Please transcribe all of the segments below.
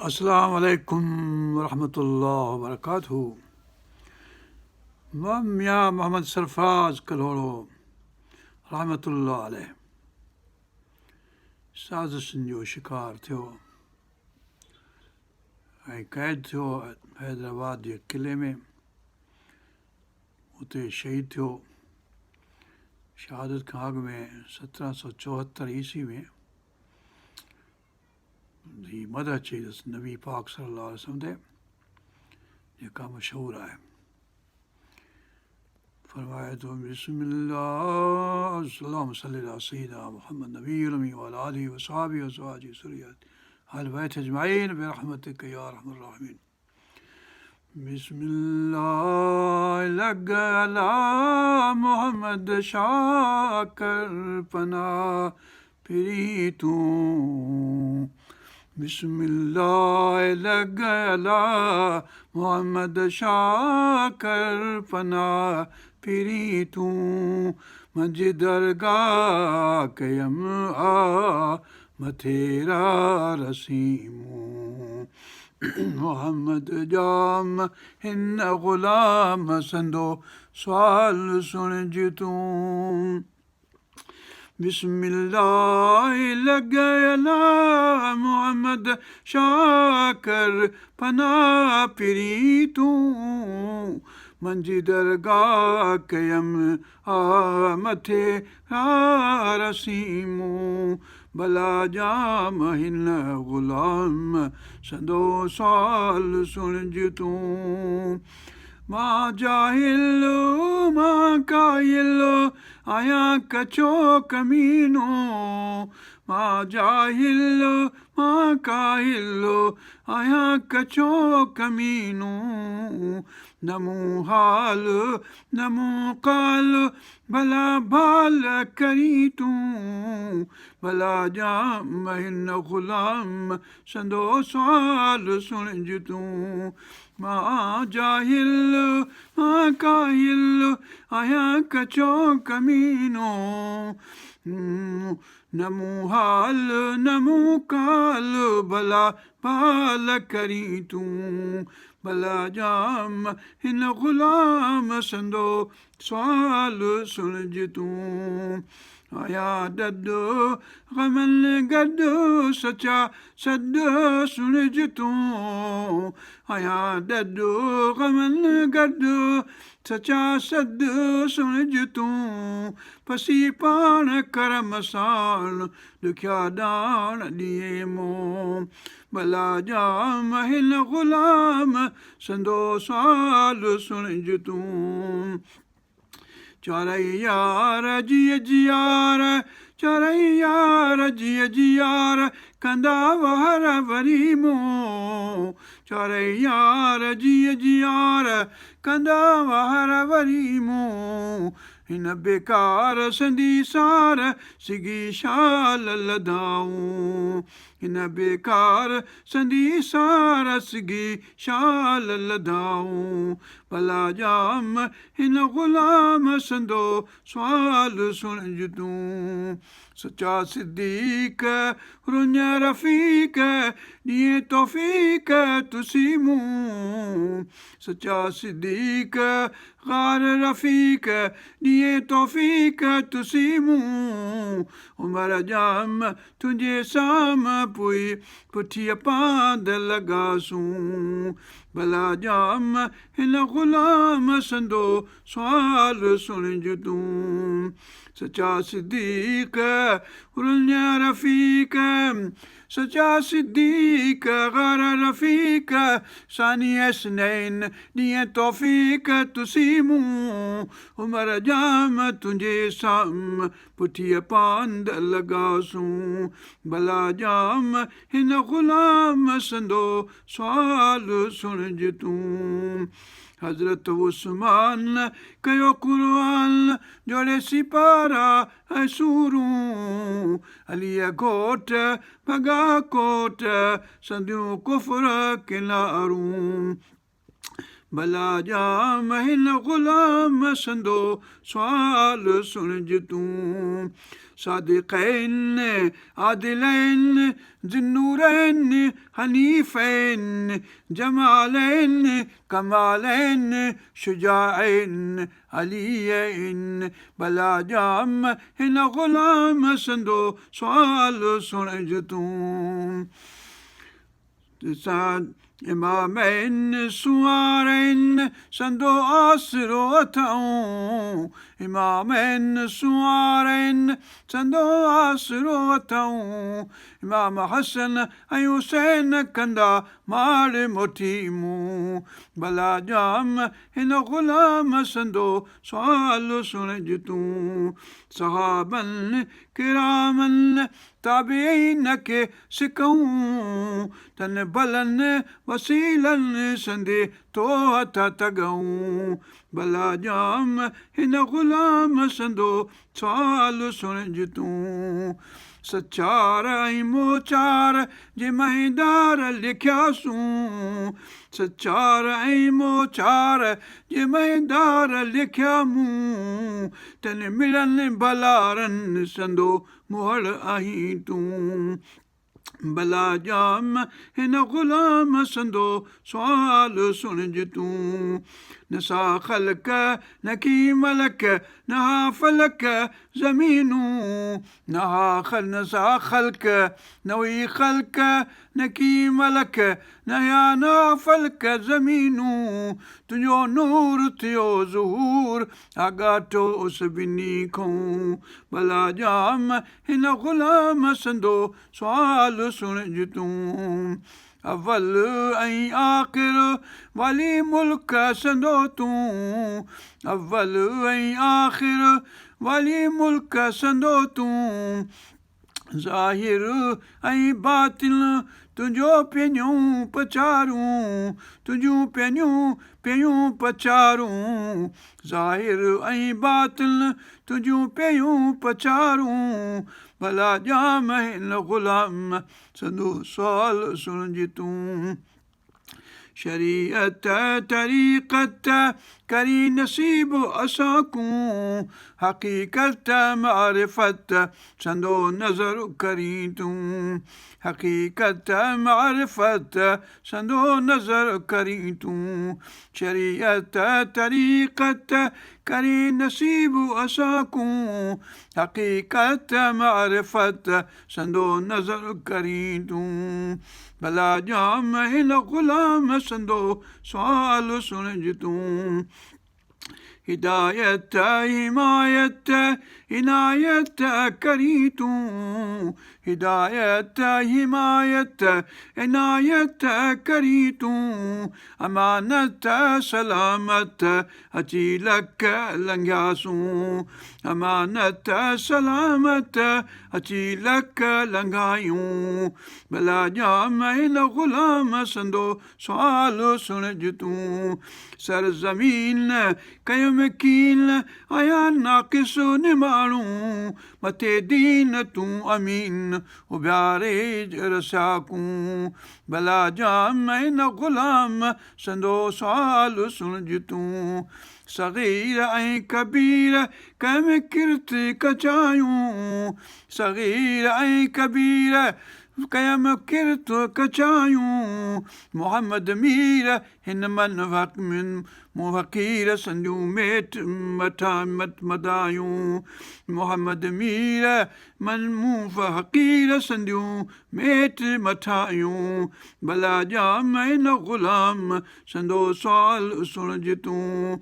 अस्सलाम वालेकुम वरहमतुल्लाहि वबरकातुहू। मां मियां मोहम्मद सरफराज़ कलोड़ो रहमतुल्लाह अलैह साज़िशुनि जो शिकार थियो ऐं क़ैद थियो हैदराबाद जे किले में। उते शहीद थियो। शहादत खां अॻु में 1774 ईस्वी में ही मदद चई नबी पाक सल्लल्लाहु अलैहि वसल्लम ते, जेका मशहूरु आहे। फरमाए थो बिस्मिल्लाह अल्लाहुम्मा सल्लि अला सय्यिदिना मुहम्मद नबील उम्मी व अला आलिहि व असहाबिहि व अज़वाजिहि ज़ुर्रिय्यतिहि अहल बैत अजमईन बिरहमतिक या अरहमर राहिमीन। बिस्मिल्लाह लग अला मोहम्मद शाकर पनाह फिरी तूं। बिस्मिल्लाह लग अला मोहम्मद शाकर पनाह फिरी तूं। मंझि दरगाह कयम आ मथेरा रसीमूं। मोहम्मद जाम हिन ग़ुलाम संदो सुवाल सुणिज तूं। बिस्मिल्लाह लग अला मोहम्मद शाकर पनाह फिरी तूं। मंझि दरगाह कयम आ मथेरा रसीमूं। भला जाम हिन ग़ुलाम संदो सुवाल सुणिज तूं। मां जाहिल मां काइल आहियां कचो कमीनो। मां जाहिल मां काइल आहियां कचो कमीनो। न मूं हाल न मूं काल भला भाल करी तूं। भला जाम हिन ग़ुलाम संदो सुवाल सुणिज तूं। मां जाहिल मां काइल आहियां कचो कमीनो। न मूं हाल न मूं काल भला भाल करी तूं। भला जाम हिन ग़ुलाम संदो सुवाल सुणिज तूं। आया ॾॾ ग़मनि गॾु सचा सॾ सुणिज तूं। आया ॾॾ ग़मनि गॾु सचा सॾ सुणिज तूं। पसी पाण करम साण ॾुखिया ॾाण ॾिए मूं। भला जाम हिन ग़ुलाम संदो सुवाल सुणिज तूं। चारई यार जीअ जियार चारई यार जीअ जियार कंदा वहर वरी मूं। चारई यार जीअ जियार कंदा वहर वरी मूं। हिन बेकार संदी सार सिगी शाल लधाऊं। हिन बेकार संदी सार सिगी शाल लधाऊं। भला जाम हिन ग़ुलाम संदो सुवाल सुणिज तूं। सचा सिद्दीक़ रुञ रफ़ीक़ ॾिए तौफ़ीक़ तुसी मूं। सचा सिद्दीक़ ग़ार रफ़ीक़ ॾिए तौफ़ीक़ तुसी मूं। उमर जाम तुंहिंजे साम पुई पुठीअ पांद लॻासूं। भला जाम हिन ग़ुलाम संदो सुवाल सुणिज तूं। सचा सिद्दीक़ रुञ रफ़ीक़ सचा सिद्दीक़ ग़ार रफ़ीक़ सानी हसनैन ॾिए तौफ़ीक़ तुसी मूं। उमर जाम तुंहिंजे साम पुठीअ पांद लॻासूं। भला जाम हिन ग़ुलाम संदो सुवाल सुणिज तूं। हज़रत उस्मान कयो क़ुर्आन जोड़े सिपारा ऐं सूरूं। अलीअ घोट भॻा कोट संदियूं कुफ़र किनारूं। भला जाम हिन ग़ुलाम संदो सुवाल सुणिज तूं सादिक़ैन आदिलैन ज़िन्नूरैन हनीफ़ैन जमालैन कमालैन शुजाऐन अलीयैन भला जाम हिन ग़ुलाम संदो सुवाल सुणिज तूं इमामैन सुवारैन संदो आसरो अथऊं इमामैन सुवारैन संदो आसरो अथऊं इमाम हसन ऐं हुसैन कंदा माड़ मोटी मूं भला जाम हिन ग़ुलाम संदो सुवाल सुणिज तूं सहाबन किरामन ताबीन खे सिकऊं तन भलन वसीलन संदे तो हथ तगऊं भला जाम हिन ग़ुलाम संदो सुवाल सुणिज तूं सचार ऐं मोचार जे महीदार लिखियासूं सचार ऐं मोचार जे महीदार लिखिया मूं तन मिड़नि भलारनि संदो मुहड़ आहीं तूं भला जाम हिन ग़ुलाम संदो सुवाल सुणिज तूं न सा ख़ल्क़ न की मलक न हा फलक ज़मीनूं न सा ख़ल्क़ न हुई ख़ल्क़ न की मलक न या न फलक ज़मीनूं तुंहिंजो नूर थियो ज़हूर आगाटो सभिनी खां भला जाम हिन ग़ुलाम संदो सुवाल सुणिज तूं अव्वल ऐं आख़िर वाली मुल्क संदो तूं अव्वल ऐं आख़िर वाली मुल्क संदो तूं ज़ाहिर ऐं बातिन तुंहिंजो पंहिंजूं पचारूं तुंहिंजूं पंहिंजूं पचारूं ज़ाहिर ऐं बातिन तुंहिंजूं पंहिंजूं पचारूं भला जाम हिन ग़ुलाम संदो सुवाल सुणिज तूं शरीयत तरीक़त करी नसीब असांकूं हक़ीक़त मारिफ़त संदो नज़र करी तूं हक़ीक़त मारिफ़त संदो नज़र करी तूं शरीयत तरीक़त करी नसीब असांकूं हक़ीक़त मारिफ़त संदो नज़र करी तूं भला जाम हिन ग़ुलाम संदो सुवाल सुणिज तूं हिदायत हिमायत इनायत करी तूं हिदायत हिमायत इनायत करी तूं अमानत सलामत अची लक लंघियासूं अमानत सलामत अची लक लंघायूं भला जाम हिन ग़ुलाम संदो सुवाल सुणिज तूं सरज़मीन कयुम कील आया नाक़िस निमाणू मथे दीन तूं अमीन उभियारे रसाकूं भला जाम हिन ग़ुलाम संदो सुवाल सुणिज तूं सग़ीर ऐं कबीर कंहिं किरत कचायूं सग़ीर ऐं कबीर कयम किरत कचायूं मोहम्मद मीर हिन मन मूं फ़क़ीर संदियूं मेट मथा मदायूं मोहम्मद मीर मन मूं फ़क़ीर संदियूं मेट मठायूं भला जाम हिन ग़ुलाम संदो सुवाल सुणिज तूं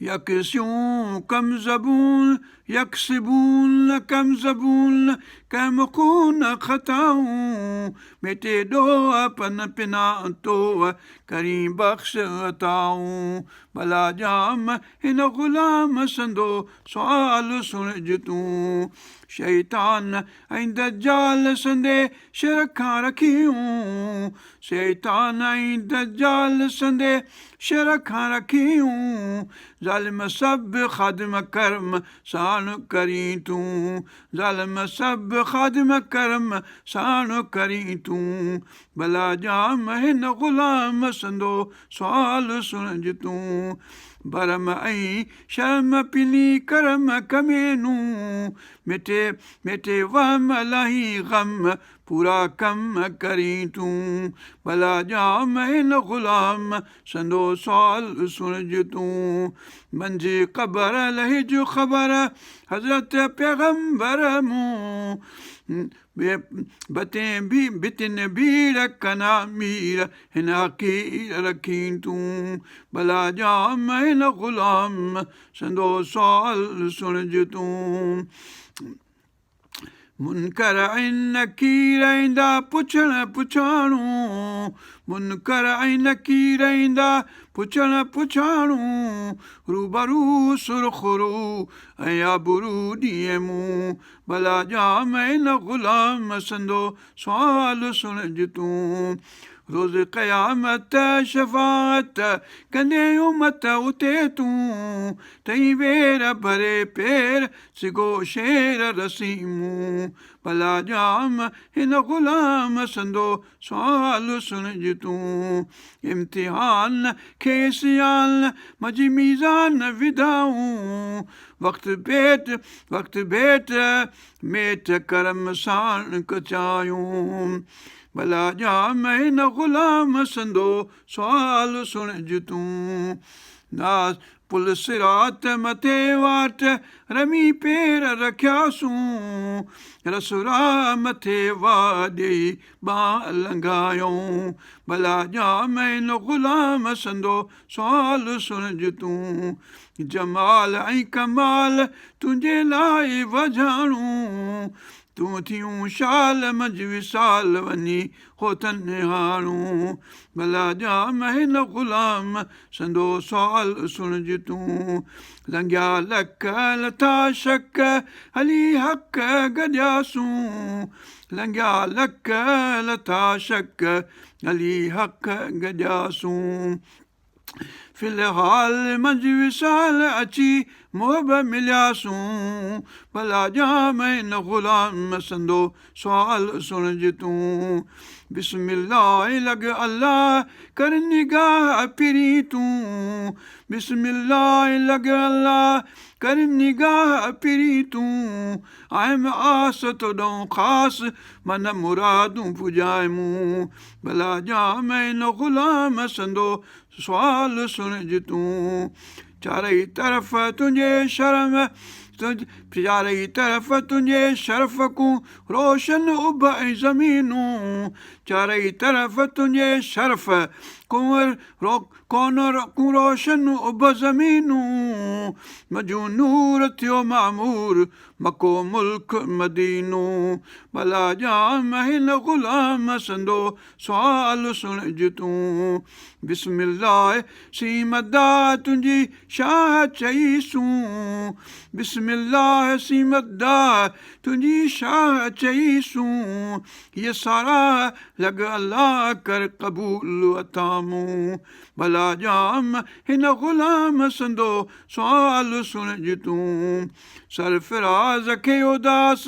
यकसियूं कम ज़बून यकसिबून कम ज़बून कम खून ख़ताऊं मेटे ॾोह पन पिना तो करी बख़्श अताऊं भला जाम हिन ग़ुलाम संदो सुवाल सुणिज तूं शैतान ऐं दज्जाल संदे शर खां रखियूं शैतान ऐं दज्जाल संदे शर खां रखियूं ज़ालिम सभु ख़ादिम कर्म सां साण करीं तूं ज़ालिम सभु ख़ादिम करम साण करीं तूं भला जाम हिन ग़ुलाम संदो सुवाल सुणिज तूं भरम ऐं शर्म पिली करम कमेनूं मिटे मिटे वहम लही ग़म पूरा कम करीं तूं भला जाम हिन ग़ुलाम संदो सुवाल सुणिज तूं मंझि क़बर लहिज ख़बर हज़रत पैगम्बर मूं बितिन भीड़ कना मीर हिन हक़ीर रखीं तूं भला जाम हिन ग़ुलाम संदो सुवाल सुणिज तूं मुनकर ऐं नकीर ईंदा पुछण पुछाणू मुनकर ऐं नकीर ईंदा पुछण पुछाणू रूबरू सुरख़ुरू ऐं आबरू ॾींहं मूं भला जाम हिन ग़ुलाम संदो सुवाल सुणिज तूं रोज़ क़यामत शफ़ाअत कंदे उमत उते तूं तई वेर भरे पेर सिगो शेर रसीमूं भला जाम हिन ग़ुलाम संदो सुवाल सुणिज तूं इम्तिहान खेसि आल मजी मीज़ान विधाऊं वक़्तु भेट मेट करम साण कचायूं भला जाम हिन ग़ुलाम संदो सुवाल सुणिज तूं नास पुल सिरात मथे वाट रमी पेर रखियासूं रसुरा मथे वाॾे ॿां लंघायूं भला जाम हिन ग़ुलाम संदो सुवाल सुणिज तूं जमाल ऐं कमाल तुंहिंजे लाइ वझाणूं तूं थियूं शाल मंझि विसाल वञी होतन निहारूं भला जाम हिन ग़ुलाम संदो सुवाल सुणिज तूं लंघिया लख लथा शक हली हक़ गॾियासूं लंघिया लख लथा शक हली हक़ गॾियासूं फ़िलहाल मंझि विसाल अची मोहब मिलियासूं भला जाम हिन ग़ुलाम संदो सुवाल सुणिज तूं बिस्मिल्लाह लॻ अल्लाह कर निगाह फिरी तूं बिस्मिल्लाह लॻ अल्लाह कर निगाह फिरी तूं आयम आस तोॾऊं ख़ासि मन मुरादूं पुॼाइमूं भला जाम हिन ग़ुलाम संदो सुवाल सुणिज तूं चारई तरफ़ तुंहिंजे शर्म चारई तरफ़ तुंहिंजे शर्फ़ कूं रोशन उभ ऐं ज़मीनूं चारई तरफ़ तुंहिंजे शर्फ़ कूं रोशन उभ ज़मीनूं मजू नूर थियो मामूर मको मुल्क मदीनूं भला जाम हिन ग़ुलाम संदो सुवाल सुणिज तूं बिस्मिल्लाह सीमदा तुंहिंजी शाह चईसूं बिस्मिल्लाह सीमदा तुंहिंजी शाह चईसूं हीअ सारा लॻ अल्लाह कर क़बूल अथामूं भला जाम हिन ग़ुलाम संदो सुवाल सुणिज तूं सरफराज़ खे उदास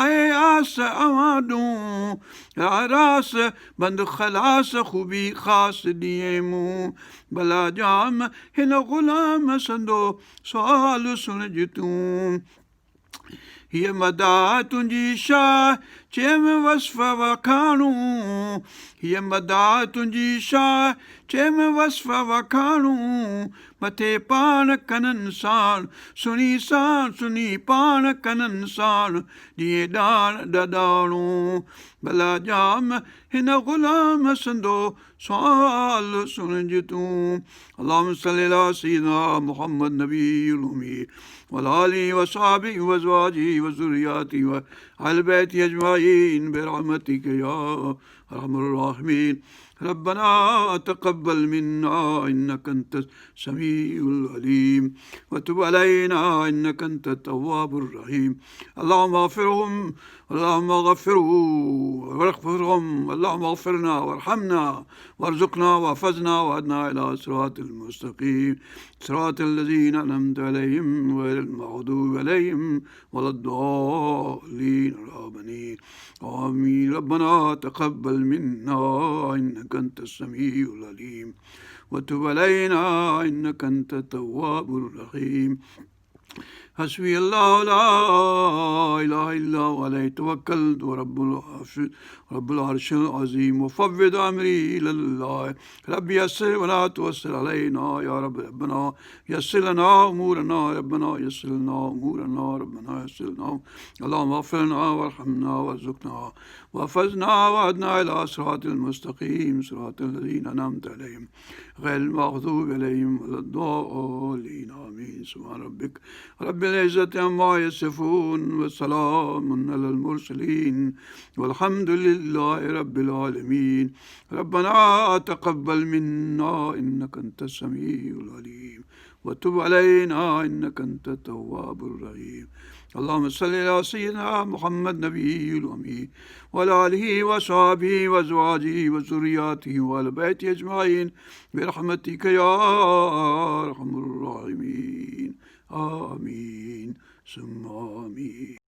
आहे आस अवां ॾूं रास बंदि ख़लास ख़ूबी ख़ासि ॾींहं मूं भला जाम हिन ग़ुलाम संदो सुवाल सुणिज तूं हीअ मदा तुंहिंजी शाह चयम वसफ़ वखाणूं हीअ मदा तुंहिंजी शाह चयम वसफ़ वखाणूं मथे पाण कननि साण सुनी पाण कननि साण ॾींहं ॾाण ॾॾाणूं भला जाम हिन ग़ुलाम संदो सुवाल सुणिज तूं अल्लाहुम्मा सल्लि अला सय्यिदिना मुहम्मद नबील उम्मी वअला आलिहि वसहबिहि वअज़वाजिहि वज़ुर्रिय्यातिहि على البيت أجمعين برحمتك يا أرحم الراحمين. ربنا تقبل منا إنك أنت السميع العليم وتب علينا إنك أنت التواب الرحيم. اللهم اغفرهم، اللهم واغفرهم، اللهم اغفرنا وارحمنا وارزقنا واحفظنا وهدنا إلى صراط المستقيم، صراط الذين أنعمت عليهم غير المغضوب عليهم ولا الضالين آمين. آمين. ربنا تقبل منا إنك أنت السميع العليم وتب علينا إنك أنت التواب الرحيم. حسبي الله لا إله إلا هو عليه توكلت رب العرش العظيم وفوض أمري إلى الله. رب يسر ولا توسر علينا يا رب. ربنا يسر لنا أمورنا، ربنا يسر لنا أمورنا، ربنا يسر لنا. اللهم اغفر لنا وارحمنا وارزقنا واحفظنا وهدنا إلى صراط المستقيم، صراط الذين أنعمت عليهم غير المغضوب عليهم ولا الضالين آمين. سبحان ربك رب العزة عما يصفون وسلام على المرسلين والحمد لله رب العالمين. ربنا تقبل منا إنك أنت السميع العليم وتب علينا إنك أنت التواب الرحيم. اللهم صل على سيدنا محمد نبي الأمي وعلى آله وصحبه وأزواجه وذرياته وآل بيته أجمعين برحمتك يا أرحم الراحمين. آمين ثم آمين.